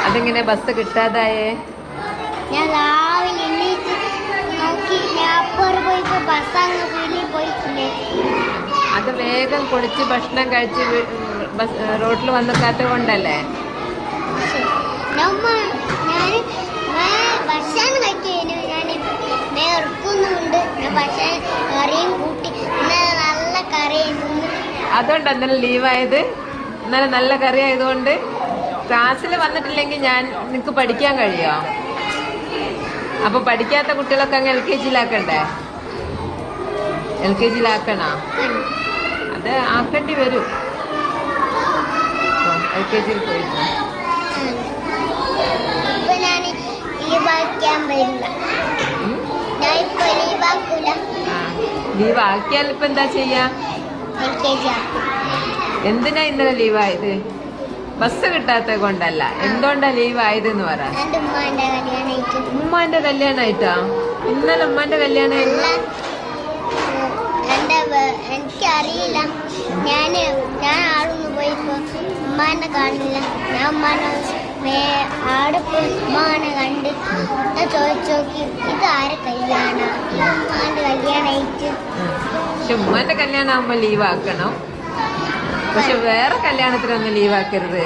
അതെങ്ങനെ ബസ് കിട്ടാതായേ? ഞാൻ രാവിലെ എണീറ്റ് നോക്കി ഞാൻ അപ്പുറം പോയിപ്പോ ബസ് അങ്ങ് വീട്ടിൽ പോയിട്ടില്ലേ. അത് വേഗം കുളിച്ച് ഭക്ഷണം കഴിച്ച് റോഡിൽ വന്നിക്കാത്ത കൊണ്ടല്ലേ? ഞാൻ ഭക്ഷണം കഴിക്കുന്നു. ഞാൻ ഇറക്കുന്നുണ്ട്. ഞാൻ ഭക്ഷണം കറിയും കൂട്ടി നല്ല കറിയായിരുന്നു. അതുകൊണ്ട് ഇന്നലെ ലീവായത്? ഇന്നലെ നല്ല കറി ആയതുകൊണ്ട് ക്ലാസ്സിൽ വന്നിട്ടില്ലെങ്കിൽ നിനക്ക് പഠിക്കാൻ കഴിയോ? അപ്പൊ പഠിക്കാത്ത കുട്ടികളൊക്കെ അങ്ങ് LKG-ലാക്കണ്ടേ? LKG-ലാക്കണോ? അത് ആക്കേണ്ടി വരും. LKG-യിൽ പോയിരുന്നു. ലീവ് ആക്കിയാൽ ഇപ്പൊ എന്താ ചെയ്യാ? എന്തിനാ ഇന്നലെ ലീവായത്? ബസ് കിട്ടാത്ത കൊണ്ടല്ല, എന്തുകൊണ്ടാ ലീവ് ആയതെന്ന് പറ. ഉമ്മാന്റെ കല്യാണായിട്ടാ? ഇന്നലെ ഉമ്മാന്റെ കല്യാണം എനിക്കറിയില്ല. ഞാൻ ആളൊന്ന് പോയിപ്പോ ഉമ്മാനെ കാണില്ല. ഞാൻ ആടെ പോയി ഉമ്മാനെ കണ്ട് ഞാൻ ചോദിച്ചോക്കി ഇത് ആരെ കല്യാണ? ഉമ്മാന്റെ കല്യാണായിട്ട്. പക്ഷെ ഉമ്മാന്റെ കല്യാണം ആകുമ്പോ ലീവ് ആക്കണം. പക്ഷെ വേറെ കല്യാണത്തിനൊന്നും ലീവാക്കരുത്.